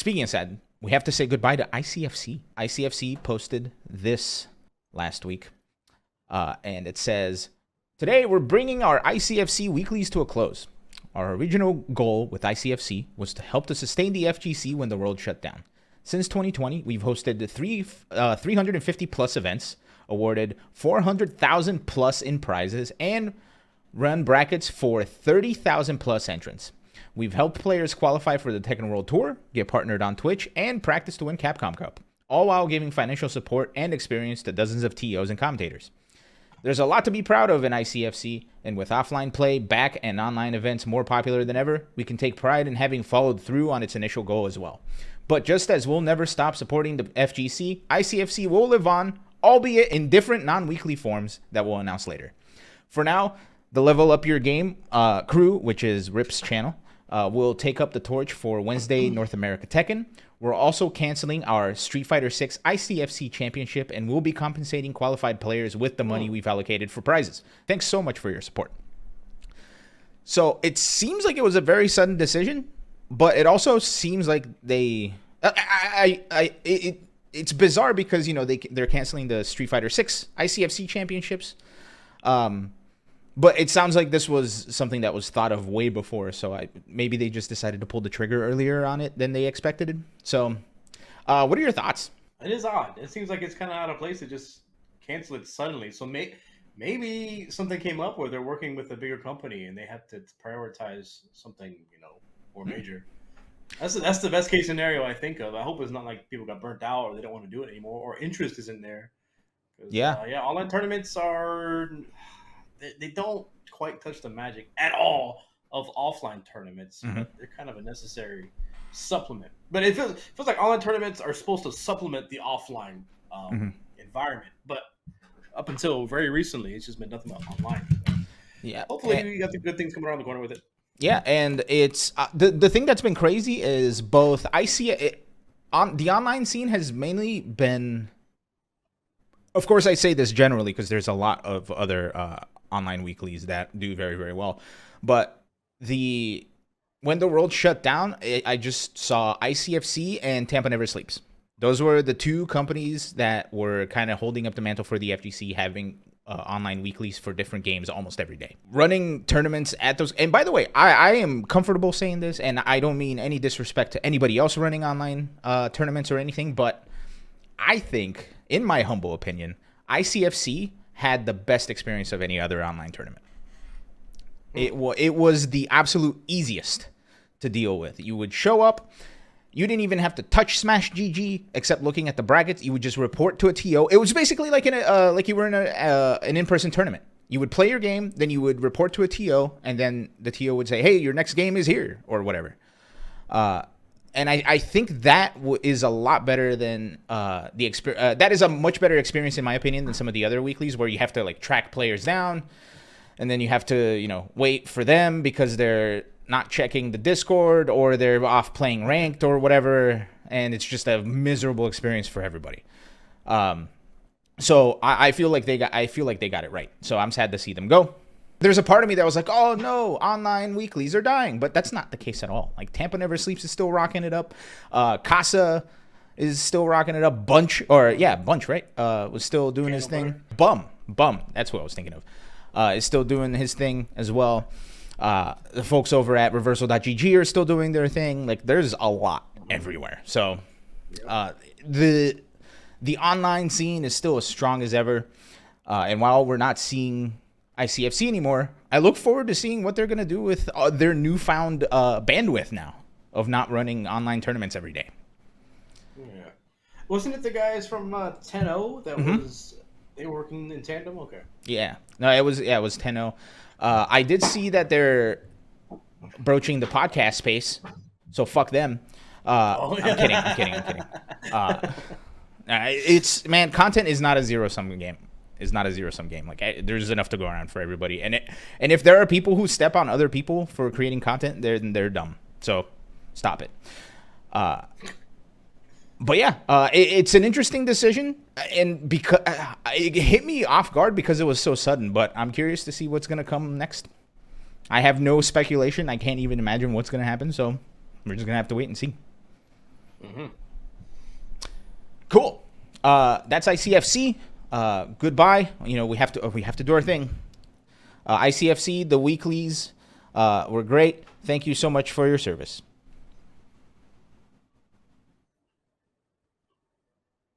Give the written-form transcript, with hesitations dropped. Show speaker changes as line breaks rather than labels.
speaking of sad, we have to say goodbye to ICFC. ICFC posted this last week, and it says, "Today we're bringing our ICFC weeklies to a close. Our original goal with ICFC was to help to sustain the FGC when the world shut down. Since 2020, we've hosted 350 plus events, awarded 400,000 plus in prizes, and run brackets for 30,000 plus entrants. We've helped players qualify for the Tekken World Tour, get partnered on Twitch, and practice to win Capcom Cup, all while giving financial support and experience to dozens of TOs and commentators. There's a lot to be proud of in ICFC, and with offline play back and online events more popular than ever, we can take pride in having followed through on its initial goal as well. But just as we'll never stop supporting the FGC, ICFC will live on, albeit in different non-weekly forms that we'll announce later. For now, the Level Up Your Game crew, which is Rip's channel, will take up the torch for Wednesday North America Tekken. We're also canceling our Street Fighter 6 ICFC Championship, and we'll be compensating qualified players with the money we've allocated for prizes. Thanks so much for your support." So it seems like it was a very sudden decision, but it also seems like they... It's bizarre because, you know, they're canceling the Street Fighter 6 ICFC Championships. But it sounds like this was something that was thought of way before, so maybe they just decided to pull the trigger earlier on it than they expected. So, what are your thoughts?
It is odd. It seems like it's kind of out of place to just cancel it suddenly. So maybe something came up where they're working with a bigger company and they have to prioritize something, you know, more major. That's the best case scenario I think of. I hope it's not like people got burnt out or they don't want to do it anymore or interest isn't there.
Yeah.
Online tournaments are... They don't quite touch the magic at all of offline tournaments.
Mm-hmm.
But they're kind of a necessary supplement. But it feels like online tournaments are supposed to supplement the offline environment. But up until very recently, it's just been nothing but online.
Yeah.
Hopefully, you got the good things coming around the corner with it.
Yeah, and it's the thing that's been crazy is both the online scene has mainly been. Of course, I say this generally because there's a lot of other online weeklies that do very, very well. But when the world shut down, I just saw ICFC and Tampa Never Sleeps. Those were the two companies that were kind of holding up the mantle for the FGC, having online weeklies for different games almost every day. Running tournaments at those. And by the way, I am comfortable saying this, and I don't mean any disrespect to anybody else running online tournaments or anything, but I think, in my humble opinion, ICFC had the best experience of any other online tournament. It was the absolute easiest to deal with. You would show up. You didn't even have to touch Smash GG except looking at the brackets. You would just report to a TO. It was basically like like you were in an in-person tournament. You would play your game, then you would report to a TO, and then the TO would say, "Hey, your next game is here," or whatever. And I think that is a lot better than the experience. That is a much better experience, in my opinion, than some of the other weeklies where you have to like track players down, and then you have to wait for them because they're not checking the Discord or they're off playing ranked or whatever, and it's just a miserable experience for everybody. So I feel like they got it right. So I'm sad to see them go. There's a part of me that was like, oh no, online weeklies are dying, but that's not the case at all. Like Tampa Never Sleeps is still rocking it up. Casa is still rocking it up. Bunch, right? Was still doing his thing. Bum, that's what I was thinking of. Is still doing his thing as well. The folks over at Reversal.gg are still doing their thing. Like there's a lot everywhere. So the online scene is still as strong as ever. And while we're not seeing ICFC anymore, I look forward to seeing what they're going to do with their newfound bandwidth now of not running online tournaments every day.
Yeah. Wasn't it the guys from 10-0 that was they were working in tandem? Okay.
Yeah. No, it was 10-0. I did see that they're broaching the podcast space, so fuck them. I'm kidding. It's content is not a zero-sum game. Like there's enough to go around for everybody, and if there are people who step on other people for creating content, they're dumb. So stop it. But yeah, it's an interesting decision, and because it hit me off guard because it was so sudden. But I'm curious to see what's gonna come next. I have no speculation. I can't even imagine what's gonna happen. So we're just gonna have to wait and see.
Mm-hmm.
Cool. That's ICFC. Goodbye. You know, we have to do our thing. ICFC, the weeklies were great. Thank you so much for your service.